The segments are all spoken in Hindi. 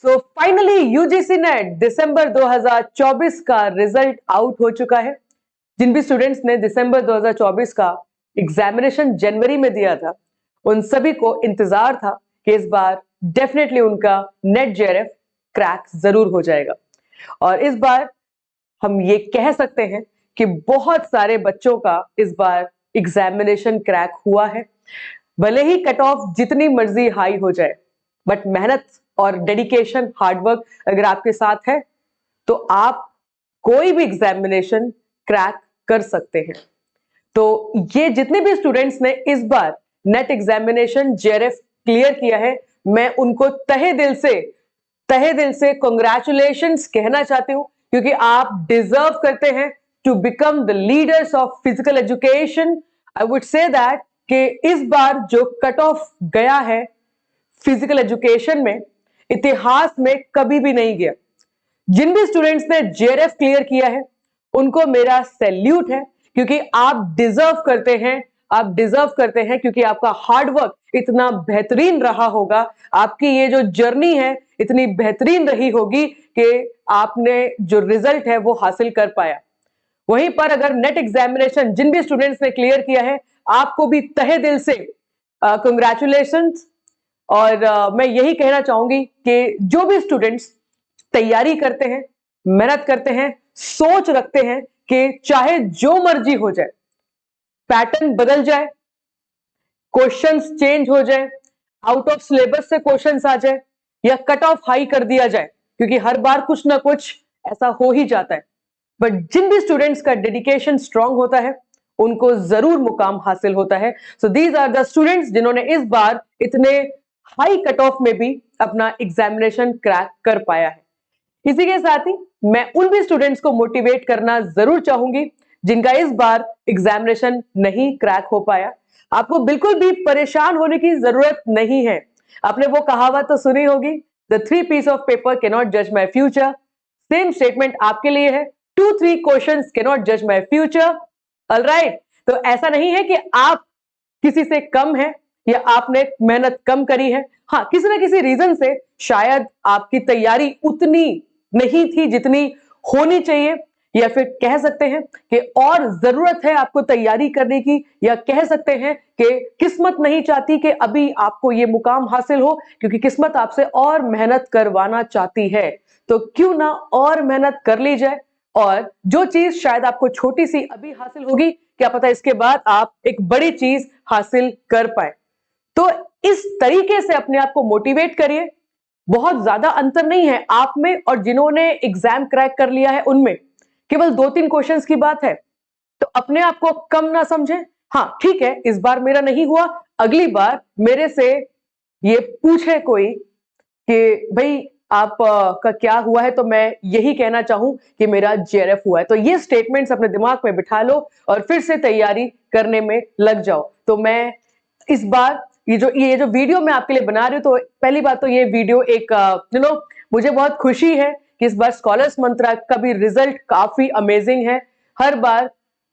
सो फाइनली यूजीसी नेट दिसंबर 2024 का रिजल्ट आउट हो चुका है। जिन भी स्टूडेंट्स ने दिसंबर 2024 का एग्जामिनेशन जनवरी में दिया था, उन सभी को इंतजार था कि इस बार डेफिनेटली उनका नेट जेआरएफ क्रैक जरूर हो जाएगा। और इस बार हम ये कह सकते हैं कि बहुत सारे बच्चों का इस बार एग्जामिनेशन क्रैक हुआ है। भले ही कट ऑफ जितनी मर्जी हाई हो जाए, बट मेहनत और डेडिकेशन, हार्डवर्क अगर आपके साथ है तो आप कोई भी एग्जामिनेशन क्रैक कर सकते हैं। तो ये जितने भी स्टूडेंट्स ने इस बार नेट एग्जामिनेशन जेआरएफ क्लियर किया है, मैं उनको तहे दिल से कांग्रेचुलेशंस कहना चाहती हूं, क्योंकि आप डिजर्व करते हैं to become the leaders of physical education. I would say that कि इस बार जो कट ऑफ गया है फिजिकल एजुकेशन में, इतिहास में कभी भी नहीं गया। जिन भी स्टूडेंट्स ने जेआरएफ क्लियर किया है उनको मेरा सैल्यूट है, क्योंकि आप डिजर्व करते हैं क्योंकि आपका हार्डवर्क इतना बेहतरीन रहा होगा, आपकी ये जो जर्नी है इतनी बेहतरीन रही होगी कि आपने जो रिजल्ट है वो हासिल कर पाया। वहीं पर अगर नेट एग्जामिनेशन जिन भी स्टूडेंट्स ने क्लियर किया है, आपको भी तहे दिल से कंग्रेचुलेशंस। और मैं यही कहना चाहूंगी कि जो भी स्टूडेंट्स तैयारी करते हैं, मेहनत करते हैं, सोच रखते हैं कि चाहे जो मर्जी हो जाए, पैटर्न बदल जाए, क्वेश्चंस चेंज हो जाए, आउट ऑफ सिलेबस से क्वेश्चंस आ जाए या कट ऑफ हाई कर दिया जाए, क्योंकि हर बार कुछ ना कुछ ऐसा हो ही जाता है, बट जिन भी स्टूडेंट्स का डेडिकेशन स्ट्रांग होता है उनको जरूर मुकाम हासिल होता है। So these are the students जिन्होंने इस बार इतने हाई कट ऑफ में भी अपना एग्जामिनेशन क्रैक कर पाया है। इसी के साथ ही मैं उन भी स्टूडेंट्स को मोटिवेट करना जरूर चाहूंगी जिनका इस बार एग्जामिनेशन नहीं क्रैक हो पाया। आपको बिल्कुल भी परेशान होने की जरूरत नहीं है। आपने वो कहावत तो सुनी होगी, the 3 piece of paper can not जज माई फ्यूचर। सेम स्टेटमेंट आपके लिए है, 2-3 क्वेश्चंस कैन नॉट जज माई फ्यूचर। ऑलराइट, तो ऐसा नहीं है कि आप किसी से कम है या आपने मेहनत कम करी है। हाँ, किसी ना किसी रीजन से शायद आपकी तैयारी उतनी नहीं थी जितनी होनी चाहिए, या फिर कह सकते हैं कि और जरूरत है आपको तैयारी करने की, या कह सकते हैं कि किस्मत नहीं चाहती कि अभी आपको ये मुकाम हासिल हो, क्योंकि किस्मत आपसे और मेहनत करवाना चाहती है। तो क्यों ना और मेहनत कर ली जाए, और जो चीज शायद आपको छोटी सी अभी हासिल होगी, क्या पता इसके बाद आप एक बड़ी चीज हासिल कर पाए। तो इस तरीके से अपने आप को मोटिवेट करिए। बहुत ज्यादा अंतर नहीं है आप में और जिन्होंने एग्जाम क्रैक कर लिया है उनमें, केवल 2-3 क्वेश्चंस की बात है। तो अपने आप को कम ना समझें। हाँ ठीक है, इस बार मेरा नहीं हुआ, अगली बार मेरे से ये पूछे कोई कि भाई आप का क्या हुआ है, तो मैं यही कहना चाहूं कि मेरा जेआरएफ हुआ है। तो ये स्टेटमेंट्स अपने दिमाग में बिठा लो और फिर से तैयारी करने में लग जाओ। तो मैं इस बार ये जो वीडियो मैं आपके लिए बना रही हूँ, तो पहली बात तो ये वीडियो एक मुझे बहुत खुशी है कि इस बार स्कॉलर्स मंत्रा का भी रिजल्ट काफी अमेजिंग है। हर बार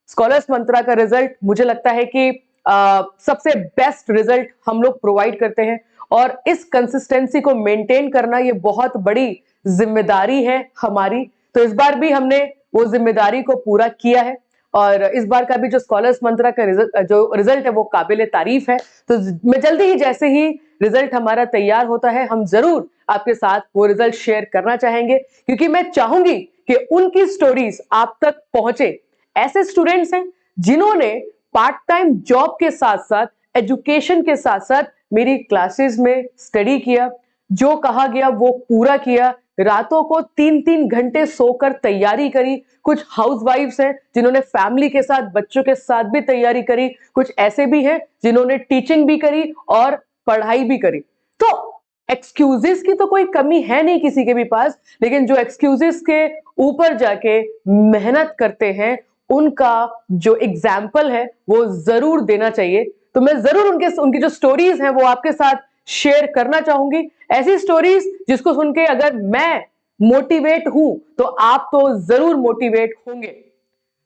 स्कॉलर्स मंत्रा का रिजल्ट मुझे लगता है कि सबसे बेस्ट रिजल्ट हम लोग प्रोवाइड करते हैं, और इस कंसिस्टेंसी को मेंटेन करना ये बहुत बड़ी जिम्मेदारी है हमारी। तो इस बार भी हमने वो जिम्मेदारी को पूरा किया है, और इस बार का भी जो स्कॉलर्स मंत्रा का रिजल्ट है वो काबिल तारीफ है। तो मैं जल्दी ही, जैसे ही रिजल्ट हमारा तैयार होता है, हम जरूर आपके साथ वो रिजल्ट शेयर करना चाहेंगे, क्योंकि मैं चाहूंगी कि उनकी स्टोरीज आप तक पहुंचे। ऐसे स्टूडेंट्स हैं जिन्होंने पार्ट टाइम जॉब के साथ साथ, एजुकेशन के साथ साथ मेरी क्लासेस में स्टडी किया, जो कहा गया वो पूरा किया, रातों को 3-3 घंटे सोकर तैयारी करी। कुछ हाउसवाइफ्स हैं जिन्होंने फैमिली के साथ, बच्चों के साथ भी तैयारी करी। कुछ ऐसे भी हैं जिन्होंने टीचिंग भी करी और पढ़ाई भी करी। तो एक्सक्यूजेस की तो कोई कमी है नहीं किसी के भी पास, लेकिन जो एक्सक्यूजेस के ऊपर जाके मेहनत करते हैं, उनका जो एग्जाम्पल है वो जरूर देना चाहिए। तो मैं जरूर उनकी जो स्टोरीज हैं वो आपके साथ शेयर करना चाहूंगी। ऐसी स्टोरीज जिसको सुन के अगर मैं मोटिवेट हूं तो आप तो जरूर मोटिवेट होंगे।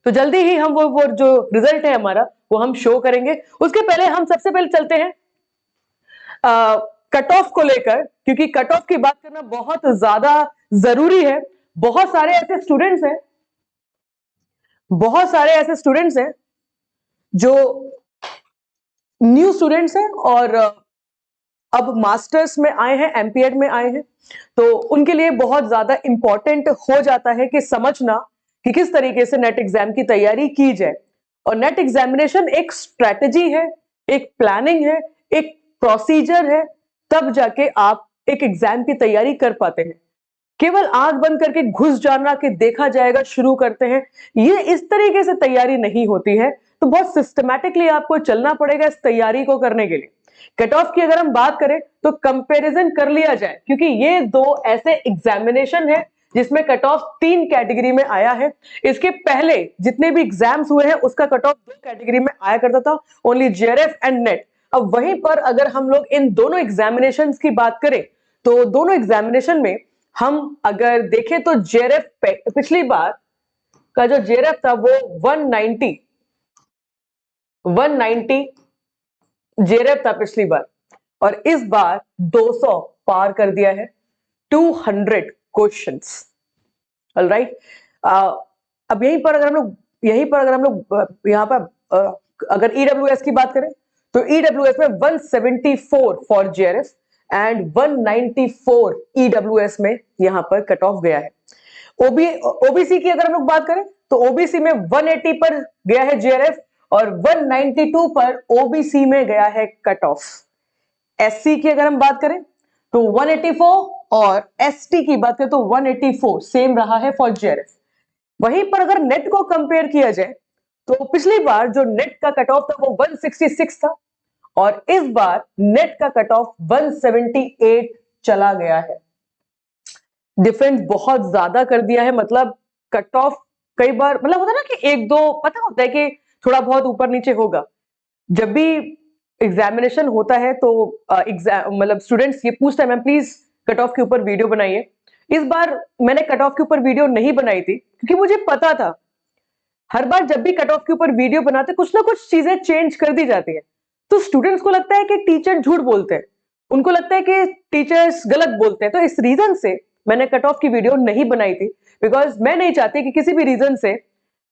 तो जल्दी ही हम वो जो रिजल्ट है हमारा वो हम शो करेंगे। उसके पहले हम सबसे पहले चलते हैं कट ऑफ को लेकर, क्योंकि कट ऑफ की बात करना बहुत ज्यादा जरूरी है। बहुत सारे ऐसे स्टूडेंट्स हैं जो न्यू स्टूडेंट्स हैं और अब मास्टर्स में आए हैं, एमपीएड में आए हैं, तो उनके लिए बहुत ज्यादा इंपॉर्टेंट हो जाता है कि समझना कि किस तरीके से नेट एग्जाम की तैयारी की जाए। और नेट एग्जामिनेशन एक स्ट्रेटजी है, एक प्लानिंग है, एक प्रोसीजर है, तब जाके आप एक एग्जाम की तैयारी कर पाते हैं। केवल आंख बंद करके घुस जाना कि देखा जाएगा शुरू करते हैं, ये इस तरीके से तैयारी नहीं होती है। तो बहुत सिस्टमैटिकली आपको चलना पड़ेगा इस तैयारी को करने के लिए। कट ऑफ की अगर हम बात करें तो कंपैरिजन कर लिया जाए, क्योंकि ये दो ऐसे एग्जामिनेशन है जिसमें कट ऑफ 3 कैटेगरी में आया है। इसके पहले जितने भी एग्जाम्स हुए हैं उसका कट ऑफ 2 कैटेगरी में आया करता था, ओनली जेआरएफ एंड नेट। अब वहीं पर अगर हम लोग इन दोनों एग्जामिनेशंस की बात करें तो दोनों एग्जामिनेशन में हम अगर देखें तो जेआरएफ पिछली बार का जो जेआरएफ था वो 190 जेआरएफ था पिछली बार, और इस बार 200 पार कर दिया है, 200 क्वेश्चंस। ऑलराइट, अब यहीं पर अगर हम लोग यहाँ पर अगर ईडब्ल्यूएस की बात करें तो ईडब्ल्यूएस में 174 फॉर जेआरएफ एंड 194 ईडब्ल्यूएस में यहां पर कट ऑफ गया है। ओबीसी की अगर हम लोग बात करें तो ओबीसी में 180 पर गया है जेआरएफ और 192 पर ओबीसी में गया है कट ऑफ। एससी की अगर हम बात करें तो 184 और एसटी की बात करें तो 184 सेम रहा है फॉर जेआरएफ। वहीं पर अगर नेट को कंपेयर किया जाए तो पिछली बार जो नेट का कट ऑफ था वो 166 था और इस बार नेट का कट ऑफ 178 चला गया है। डिफरेंस बहुत ज्यादा कर दिया है। मतलब कट ऑफ कई बार मतलब होता है ना कि एक दो पता होता है कि थोड़ा बहुत ऊपर नीचे होगा। जब भी एग्जामिनेशन होता है तो मतलब स्टूडेंट्स ये पूछते हैं मैम प्लीज कट ऑफ के ऊपर वीडियो बनाइए। इस बार मैंने कट ऑफ के ऊपर वीडियो नहीं बनाई थी क्योंकि मुझे पता था हर बार जब भी कट ऑफ के ऊपर वीडियो बनाते कुछ ना कुछ चीजें चेंज कर दी जाती है। तो स्टूडेंट्स को लगता है कि टीचर झूठ बोलते हैं, उनको लगता है कि टीचर्स गलत बोलते हैं। तो इस रीजन से मैंने कट ऑफ की वीडियो नहीं बनाई थी, बिकॉज मैं नहीं चाहती कि किसी भी रीजन से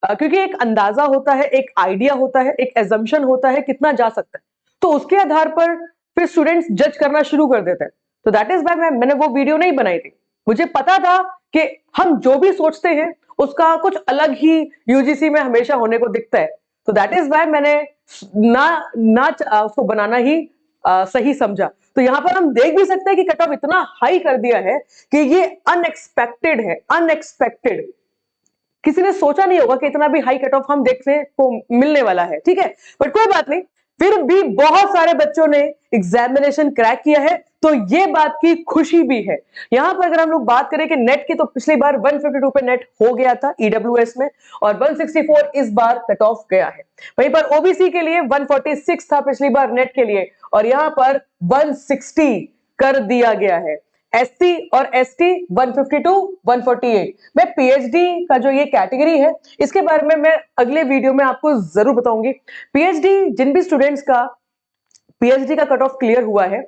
क्योंकि एक अंदाजा होता है, एक आइडिया होता है, एक एजम्पशन होता है कितना जा सकता है, तो उसके आधार पर फिर स्टूडेंट्स जज करना शुरू कर देते हैं। तो दैट इज वाई मैंने वो वीडियो नहीं बनाई थी। मुझे पता था कि हम जो भी सोचते हैं उसका कुछ अलग ही यूजीसी में हमेशा होने को दिखता है। तो दैट इज वाई मैंने उसको बनाना ही सही समझा। तो यहां पर हम देख भी सकते हैं कि कट ऑफ इतना हाई कर दिया है कि ये अनएक्सपेक्टेड है, अनएक्सपेक्टेड। किसी ने सोचा नहीं होगा कि इतना भी हाई कट ऑफ हम देखने को मिलने वाला है। ठीक है, बट कोई बात नहीं, फिर भी बहुत सारे बच्चों ने एग्जामिनेशन क्रैक किया है, तो ये बात की खुशी भी है। यहां पर अगर हम लोग बात करें कि नेट की, तो पिछली बार 152 पे नेट हो गया था ईडब्ल्यूएस में और 164 इस बार कट ऑफ गया है। वहीं पर ओबीसी के लिए 146 था पिछली बार नेट के लिए और यहां पर 160 कर दिया गया है। एससी और एसटी 152, 148। मैं पीएचडी का जो ये कैटेगरी है इसके बारे में मैं अगले वीडियो में आपको जरूर बताऊंगी। पीएचडी जिन भी स्टूडेंट्स का पीएचडी का कट ऑफ क्लियर हुआ है,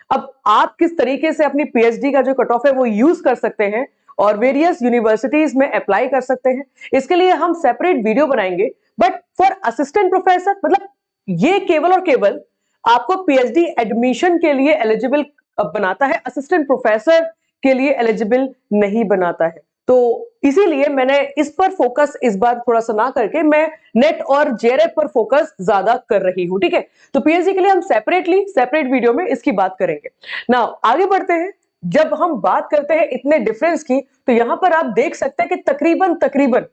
अब आप किस तरीके से अपनी पीएचडी का जो कट ऑफ है वो यूज कर सकते हैं और वेरियस यूनिवर्सिटीज में अप्लाई कर सकते हैं, इसके लिए हम सेपरेट वीडियो बनाएंगे। बट फॉर असिस्टेंट प्रोफेसर मतलब ये केवल और केवल आपको पीएचडी एडमिशन के लिए एलिजिबल बनाता है, असिस्टेंट प्रोफेसर के लिए एलिजिबल नहीं बनाता है। तो इसीलिए मैंने इस पर फोकस इस बार थोड़ा सा ना करके मैं नेट और जेआरएफ पर फोकस ज्यादा कर रही हूं। ठीक है, तो पीएचडी के लिए हम सेपरेट वीडियो में इसकी बात करेंगे। नाउ आगे बढ़ते हैं। जब हम बात करते हैं इतने डिफरेंस की, तो यहां पर आप देख सकते हैं कि तकरीबन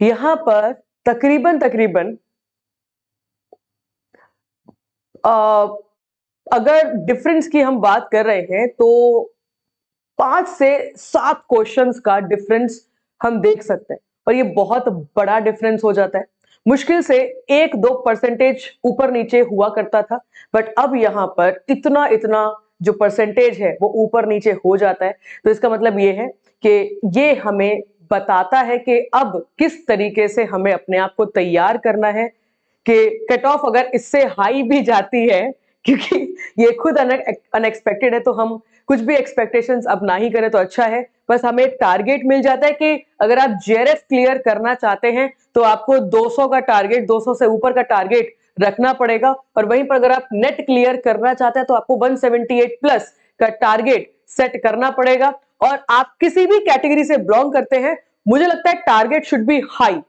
यहां पर तकरीबन अगर डिफरेंस की हम बात कर रहे हैं तो 5 से 7 क्वेश्चंस का डिफरेंस हम देख सकते हैं और ये बहुत बड़ा डिफरेंस हो जाता है। मुश्किल से 1-2% ऊपर नीचे हुआ करता था, बट अब यहां पर इतना जो परसेंटेज है वो ऊपर नीचे हो जाता है। तो इसका मतलब ये है कि ये हमें बताता है कि अब किस तरीके से हमें अपने आप को तैयार करना है कि कट ऑफ अगर इससे हाई भी जाती है क्योंकि ये खुद अनएक्सपेक्टेड है, तो हम कुछ भी एक्सपेक्टेशंस अब ना ही करें तो अच्छा है। बस हमें टारगेट मिल जाता है कि अगर आप जेआरएफ क्लियर करना चाहते हैं तो आपको 200 का टारगेट, 200 से ऊपर का टारगेट रखना पड़ेगा, और वहीं पर अगर आप नेट क्लियर करना चाहते हैं तो आपको 178 प्लस का टारगेट सेट करना पड़ेगा। और आप किसी भी कैटेगरी से बिलोंग करते हैं, मुझे लगता है टारगेट शुड बी हाई।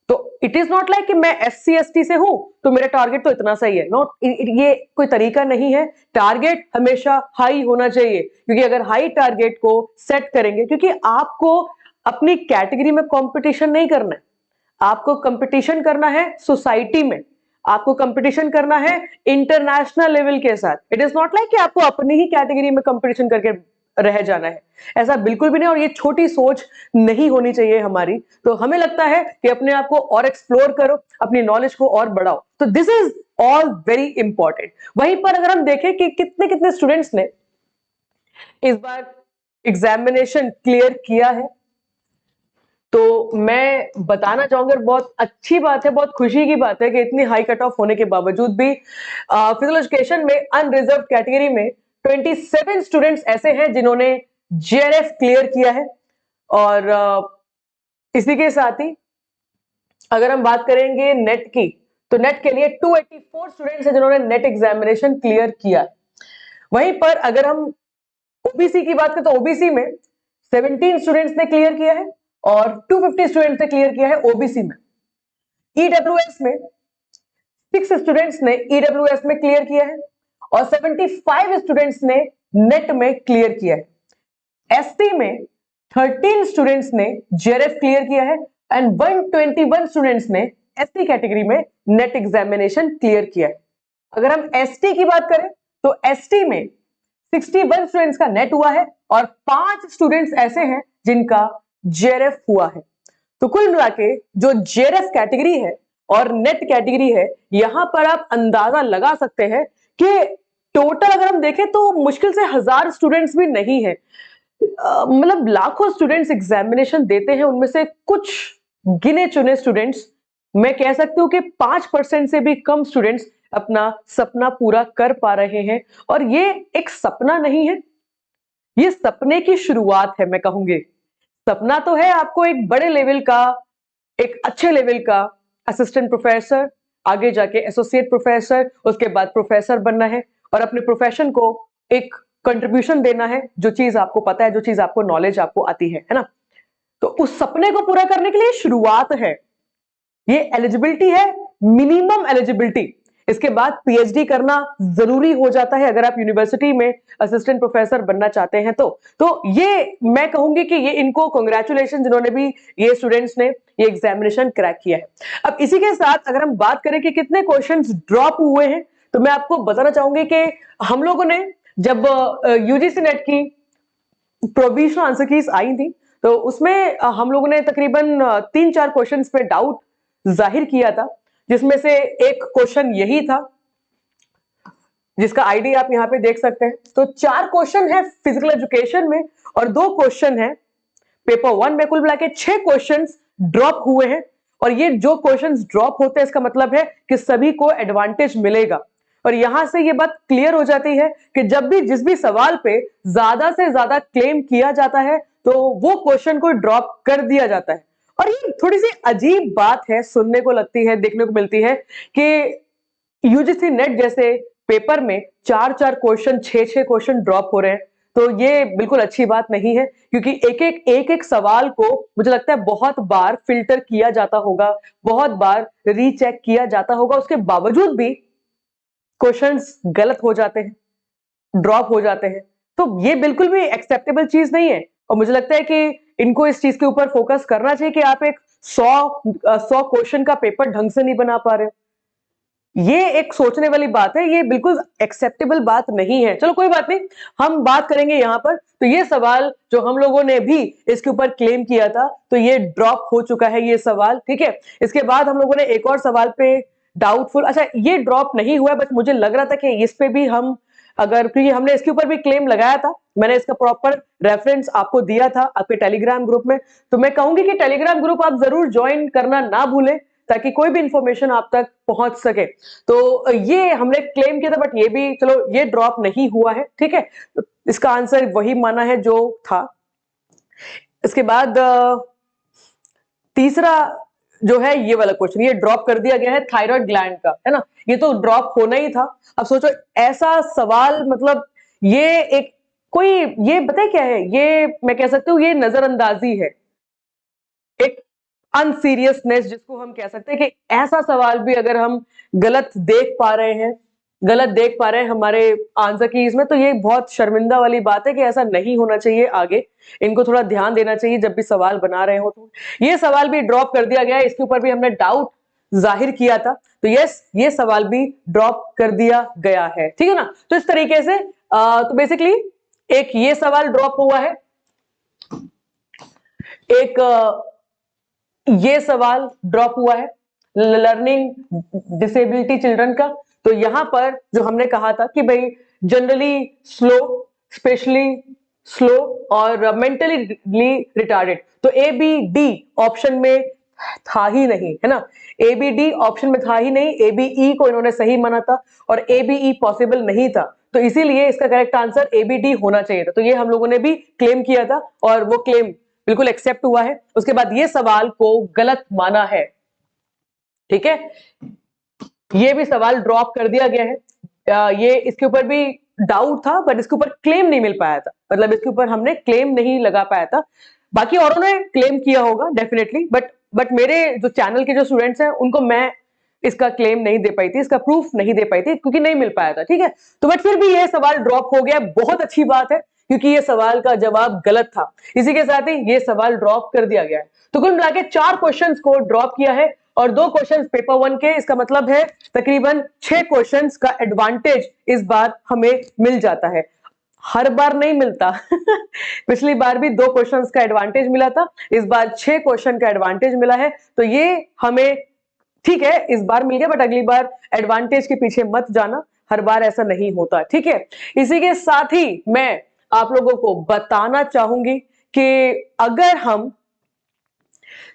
तो इट इज नॉट लाइक कि मैं एससी एसटी से हूं तो मेरा टारगेट तो इतना सही है, नॉट, ये कोई तरीका नहीं है। टारगेट हमेशा हाई होना चाहिए, क्योंकि अगर हाई टारगेट को सेट करेंगे, क्योंकि आपको अपनी कैटेगरी में कंपटीशन नहीं करना है, आपको कंपटीशन करना है सोसाइटी में, आपको कंपटीशन करना है इंटरनेशनल लेवल के साथ। इट इज नॉट लाइक कि आपको अपनी ही कैटेगरी में कंपटीशन करके रह जाना है, ऐसा बिल्कुल भी नहीं। और ये छोटी सोच नहीं होनी चाहिए हमारी। तो हमें लगता है कि अपने आप को और एक्सप्लोर करो, अपनी नॉलेज को और बढ़ाओ। तो this is all very important. वहीं पर अगर हम देखें कि कितने कितने स्टूडेंट्स ने इस बार एग्जामिनेशन क्लियर किया है, तो मैं बताना चाहूंगा, बहुत अच्छी बात है, बहुत खुशी की बात है कि इतनी हाई कट ऑफ होने के बावजूद भी फिजिकल एजुकेशन में अनरिजर्व कैटेगरी में 27 स्टूडेंट्स ऐसे हैं जिन्होंने जेआरएफ क्लियर किया है। और इसी के साथ ही अगर हम बात करेंगे नेट की, तो नेट के लिए 284 स्टूडेंट्स हैं जिन्होंने नेट एग्जामिनेशन क्लियर किया है। वहीं पर अगर हम ओबीसी की बात करें तो ओबीसी में 17 स्टूडेंट्स ने क्लियर किया है और 250 स्टूडेंट्स ने क्लियर किया है ओबीसी में। ईडब्ल्यूएस में 6 स्टूडेंट्स ने ईडब्ल्यूएस में क्लियर किया है और 75 स्टूडेंट्स ने नेट में क्लियर किया है। एसटी में 13 स्टूडेंट्स ने जेआरएफ क्लियर किया है एंड 121 स्टूडेंट्स ने एसटी कैटेगरी में नेट एग्जामिनेशन क्लियर किया है। अगर हम एसटी की बात करें तो एसटी में 61 स्टूडेंट्स का नेट हुआ है और 5 स्टूडेंट्स ऐसे हैं जिनका जेआरएफ हुआ है। तो कुल मिला के जो जेआरएफ कैटेगरी है और नेट कैटेगरी है, यहां पर आप अंदाजा लगा सकते हैं कि टोटल अगर हम देखें तो मुश्किल से 1000 स्टूडेंट्स भी नहीं है। मतलब लाखों स्टूडेंट्स एग्जामिनेशन देते हैं, उनमें से कुछ गिने चुने स्टूडेंट्स, मैं कह सकती हूँ कि 5% से भी कम स्टूडेंट्स अपना सपना पूरा कर पा रहे हैं। और ये एक सपना नहीं है, ये सपने की शुरुआत है। मैं कहूंगी सपना तो है आपको एक बड़े लेवल का, एक अच्छे लेवल का असिस्टेंट प्रोफेसर, आगे जाके एसोसिएट प्रोफेसर, उसके बाद प्रोफेसर बनना है और अपने प्रोफेशन को एक कंट्रीब्यूशन देना है, जो चीज आपको पता है, जो चीज आपको नॉलेज आपको आती है ना। तो उस सपने को पूरा करने के लिए शुरुआत है, ये एलिजिबिलिटी है, मिनिमम एलिजिबिलिटी। इसके बाद पीएचडी करना जरूरी हो जाता है अगर आप यूनिवर्सिटी में असिस्टेंट प्रोफेसर बनना चाहते हैं तो ये मैं कहूंगी कि ये इनको कांग्रेचुलेशन जिन्होंने भी, ये स्टूडेंट्स ने ये एग्जामिनेशन क्रैक किया है। अब इसी के साथ अगर हम बात करें कि कितने क्वेश्चंस ड्रॉप हुए हैं, तो मैं आपको बताना चाहूंगी कि हम लोगों ने जब यूजीसी नेट की प्रोविजनल आंसर कीज आई थी तो उसमें हम लोगों ने तकरीबन 3-4 क्वेश्चंस पे डाउट जाहिर किया था, जिसमें से एक क्वेश्चन यही था जिसका आईडी आप यहां पे देख सकते हैं। तो 4 क्वेश्चन है फिजिकल एजुकेशन में और 2 क्वेश्चन है पेपर 1 में। कुल मिला के 6 क्वेश्चंस ड्रॉप हुए हैं। और ये जो क्वेश्चंस ड्रॉप होते हैं इसका मतलब है कि सभी को एडवांटेज मिलेगा। और यहां से ये बात क्लियर हो जाती है कि जब भी जिस भी सवाल पे ज्यादा से ज्यादा क्लेम किया जाता है तो वो क्वेश्चन को ड्रॉप कर दिया जाता है। और ये थोड़ी सी अजीब बात है, सुनने को लगती है, देखने को मिलती है कि यूजीसी नेट जैसे पेपर में 4-4 क्वेश्चन, 6-6 क्वेश्चन ड्रॉप हो रहे हैं। तो ये बिल्कुल अच्छी बात नहीं है, क्योंकि एक-एक सवाल को मुझे लगता है बहुत बार फिल्टर किया जाता होगा, बहुत बार रीचेक किया जाता होगा, उसके बावजूद भी क्वेश्चंस गलत हो जाते हैं, ड्रॉप हो जाते हैं। तो ये बिल्कुल भी एक्सेप्टेबल चीज नहीं है। और मुझे लगता है कि इनको इस चीज के ऊपर फोकस करना चाहिए कि आप एक 100 क्वेश्चन का पेपर ढंग से नहीं बना पा रहे हो। ये एक सोचने वाली बात है, ये बिल्कुल एक्सेप्टेबल बात नहीं है। चलो कोई बात नहीं, हम बात करेंगे यहां पर। तो ये सवाल जो हम लोगों ने भी इसके ऊपर क्लेम किया था, तो ये ड्रॉप हो चुका है ये सवाल, ठीक है। इसके बाद हम लोगों ने एक और सवाल पे डाउटफुल, अच्छा ये ड्रॉप नहीं हुआ, बट मुझे लग रहा था कि इस पे भी हम अगर, क्योंकि हमने इसके ऊपर भी क्लेम लगाया था, मैंने इसका प्रॉपर रेफरेंस आपको दिया था आपके टेलीग्राम ग्रुप में। तो मैं कहूंगी कि टेलीग्राम ग्रुप आप जरूर ज्वाइन करना ना भूलें, ताकि कोई भी इंफॉर्मेशन आप तक पहुंच सके। तो ये हमने क्लेम किया था, बट ये भी चलो ये ड्रॉप नहीं हुआ है, ठीक है। इसका आंसर वही माना है जो था। इसके बाद तीसरा जो है ये वाला क्वेश्चन, ये ड्रॉप कर दिया गया है थायराइड ग्लैंड का, है ना। ये तो ड्रॉप होना ही था। अब सोचो ऐसा सवाल, मतलब ये एक कोई, ये पता है क्या है, ये मैं कह सकती हूँ ये नजरअंदाजी है, एक अनसीरियसनेस जिसको हम कह सकते हैं कि ऐसा सवाल भी अगर हम गलत देख पा रहे हैं, गलत देख पा रहे हैं हमारे आंसर कीज में, तो ये बहुत शर्मिंदा वाली बात है कि ऐसा नहीं होना चाहिए। आगे इनको थोड़ा ध्यान देना चाहिए जब भी सवाल बना रहे हो। तो ये सवाल भी ड्रॉप कर दिया गया है, इसके ऊपर भी हमने डाउट जाहिर किया था, तो यस ये सवाल भी ड्रॉप कर दिया गया है, ठीक है ना। तो इस तरीके से तो बेसिकली एक ये सवाल ड्रॉप हुआ है, एक ये सवाल ड्रॉप हुआ है लर्निंग डिसेबिलिटी चिल्ड्रन का। तो यहां पर जो हमने कहा था कि भाई जनरली स्लो, स्पेशली स्लो और मेंटली रिटार्डेड, तो ए बी डी ऑप्शन में था ही नहीं, है ना। ए बी डी ऑप्शन में था ही नहीं, ए बी ई को इन्होंने सही माना था और ए बी ई पॉसिबल नहीं था, तो इसीलिए इसका correct answer A B D होना चाहिए था। तो ये हम लोगों ने भी क्लेम किया था और वो क्लेम बिल्कुल एक्सेप्ट हुआ है। उसके बाद ये सवाल को गलत माना है, ठीक है, ये भी सवाल ड्रॉप कर दिया गया है। ये इसके ऊपर भी डाउट था, बट इसके ऊपर क्लेम नहीं मिल पाया था, मतलब इसके ऊपर हमने क्लेम नहीं लगा पाया था। बाकी औरों ने क्लेम किया होगा डेफिनेटली, बट मेरे जो चैनल के जो स्टूडेंट्स हैं उनको मैं इसका क्लेम नहीं दे पाई थी, इसका प्रूफ नहीं दे पाई थी, क्योंकि नहीं मिल पाया था, ठीक है। तो बट फिर भी ये सवाल ड्रॉप हो गया, बहुत अच्छी बात है, क्योंकि ये सवाल का जवाब गलत था। इसी के साथ ही ये सवाल ड्रॉप कर दिया गया है। तो कुल मिला के 4 क्वेश्चंस को ड्रॉप किया है और 2 क्वेश्चंस पेपर 1 के। इसका मतलब है तकरीबन 6 क्वेश्चंस का एडवांटेज इस बार हमें मिल जाता है, हर बार नहीं मिलता पिछली बार भी 2 क्वेश्चंस का एडवांटेज मिला था, इस बार 6 क्वेश्चन का एडवांटेज मिला है। तो ये हमें ठीक है, इस बार मिल गया, बट अगली बार एडवांटेज के पीछे मत जाना, हर बार ऐसा नहीं होता, ठीक है। इसी के साथ ही मैं आप लोगों को बताना चाहूंगी कि अगर हम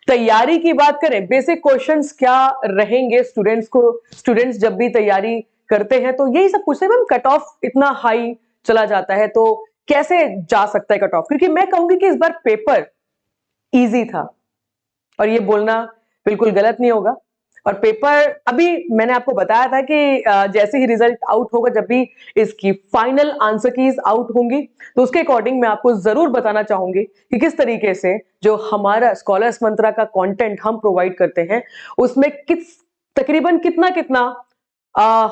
तैयारी की बात करें, बेसिक क्वेश्चंस क्या रहेंगे स्टूडेंट्स जब भी तैयारी करते हैं तो यही सब पूछते हैं, मैम कट ऑफ इतना हाई चला जाता है तो कैसे जा सकता है कट ऑफ। क्योंकि मैं कहूंगी कि इस बार पेपर इजी था, और ये बोलना बिल्कुल गलत नहीं होगा। और पेपर अभी मैंने आपको बताया था कि जैसे ही रिजल्ट आउट होगा, जब भी इसकी फाइनल आंसर कीज आउट होंगी, तो उसके अकॉर्डिंग मैं आपको जरूर बताना चाहूंगी कि किस तरीके से जो हमारा स्कॉलर्स मंत्रा का कंटेंट हम प्रोवाइड करते हैं उसमें तकरीबन कितना कितना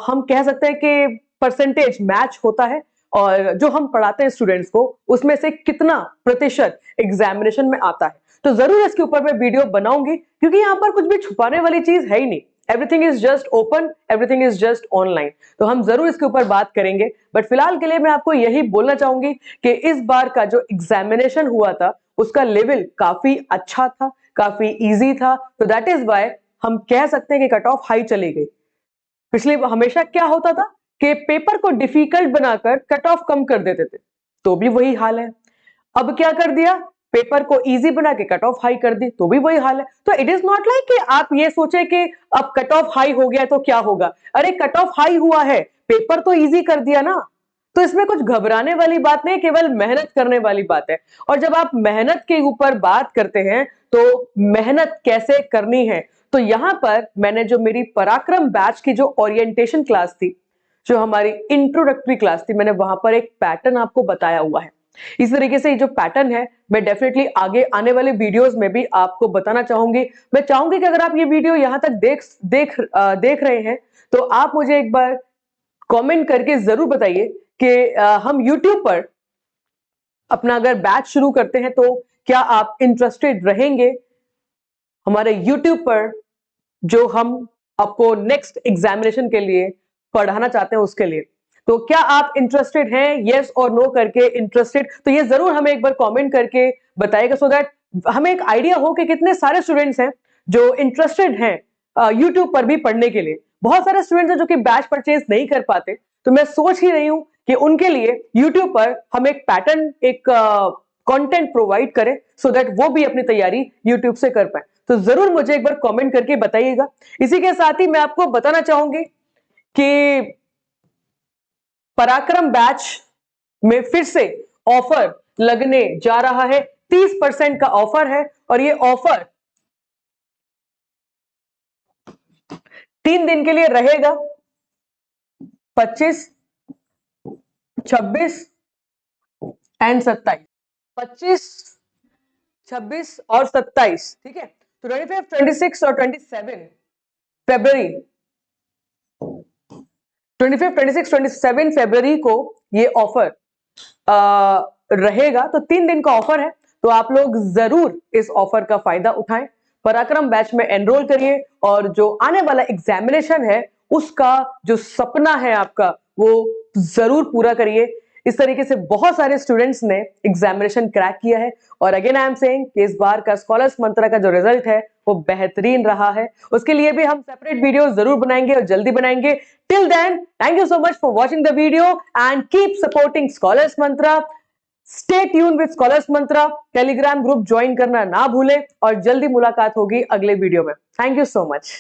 हम कह सकते हैं कि परसेंटेज मैच होता है, और जो हम पढ़ाते हैं स्टूडेंट्स को उसमें से कितना प्रतिशत एग्जामिनेशन में आता है। तो जरूर इसके ऊपर मैं वीडियो बनाऊंगी, क्योंकि यहाँ पर कुछ भी छुपाने वाली चीज है ही नहीं, everything is just open, everything is just online. तो हम जरूर इसके ऊपर बात करेंगे, बट फिलहाल के लिए मैं आपको यही बोलना चाहूंगी कि इस बार का जो एग्जामिनेशन हुआ था उसका लेवल काफी अच्छा था, काफी ईजी था। तो दैट इज वाई हम कह सकते हैं कि कट ऑफ हाई चली गई। पिछले हमेशा क्या होता था कि पेपर को डिफिकल्ट बनाकर कट ऑफ कम कर देते थे, तो भी वही हाल है। अब क्या कर दिया, पेपर को इजी बना के कट ऑफ हाई कर दी, तो भी वही हाल है। तो इट इज नॉट लाइक कि आप ये सोचे कि अब कट ऑफ हाई हो गया तो क्या होगा। अरे कट ऑफ हाई हुआ है, पेपर तो इजी कर दिया ना, तो इसमें कुछ घबराने वाली बात नहीं, केवल मेहनत करने वाली बात है। और जब आप मेहनत के ऊपर बात करते हैं तो मेहनत कैसे करनी है, तो यहां पर मैंने जो मेरी पराक्रम बैच की जो ओरिएंटेशन क्लास थी, जो हमारी इंट्रोडक्टरी क्लास थी, मैंने वहां पर एक पैटर्न आपको बताया हुआ है। इस तरीके से जो पैटर्न है मैं डेफिनेटली आगे आने वाले वीडियोस में भी आपको बताना चाहूंगी। मैं चाहूंगी कि अगर आप ये वीडियो यहां तक देख रहे हैं तो आप मुझे एक बार कमेंट करके जरूर बताइए कि हम YouTube पर अपना अगर बैच शुरू करते हैं तो क्या आप इंटरेस्टेड रहेंगे हमारे YouTube पर, जो हम आपको नेक्स्ट एग्जामिनेशन के लिए पढ़ाना चाहते हैं उसके लिए। तो क्या आप इंटरेस्टेड हैं, यस और नो करके इंटरेस्टेड, तो ये जरूर हमें एक बार कमेंट करके बताइएगा, सो दैट हमें एक आइडिया हो कि कितने सारे स्टूडेंट्स हैं जो इंटरेस्टेड हैं यूट्यूब पर भी पढ़ने के लिए। बहुत सारे स्टूडेंट्स हैं जो कि बैच परचेज नहीं कर पाते, तो मैं सोच ही रही हूं कि उनके लिए यूट्यूब पर हम एक पैटर्न, एक कंटेंट प्रोवाइड करें, सो दैट वो भी अपनी तैयारी यूट्यूब से कर पाए। तो जरूर मुझे एक बार कमेंट करके बताइएगा। इसी के साथ ही मैं आपको बताना चाहूंगी कि पराक्रम बैच में फिर से ऑफर लगने जा रहा है। 30% का ऑफर है और ये ऑफर 3 दिन के लिए रहेगा, 25, 26 एंड 27। 25, 26 और 27, ठीक है। तो 25, 26 और 27 फरवरी, 25, 26, 27 फरवरी को ये ऑफर रहेगा। तो 3 दिन का ऑफर है, तो आप लोग जरूर इस ऑफर का फायदा उठाएं, पराक्रम बैच में एनरोल करिए और जो आने वाला एग्जामिनेशन है उसका जो सपना है आपका वो जरूर पूरा करिए। इस तरीके से बहुत सारे स्टूडेंट्स ने एग्जामिनेशन क्रैक किया है और अगेन आई एम सेइंग कि इस बार का स्कॉलर्स मंत्रा का जो रिजल्ट है वो बेहतरीन रहा है। उसके लिए भी हम सेपरेट वीडियो जरूर बनाएंगे और जल्दी बनाएंगे। Till then, thank you so much for watching the video and keep supporting Scholars Mantra. Stay tune with Scholars Mantra. Telegram group join करना ना भूलें और जल्दी मुलाकात होगी अगले वीडियो में। Thank you so much.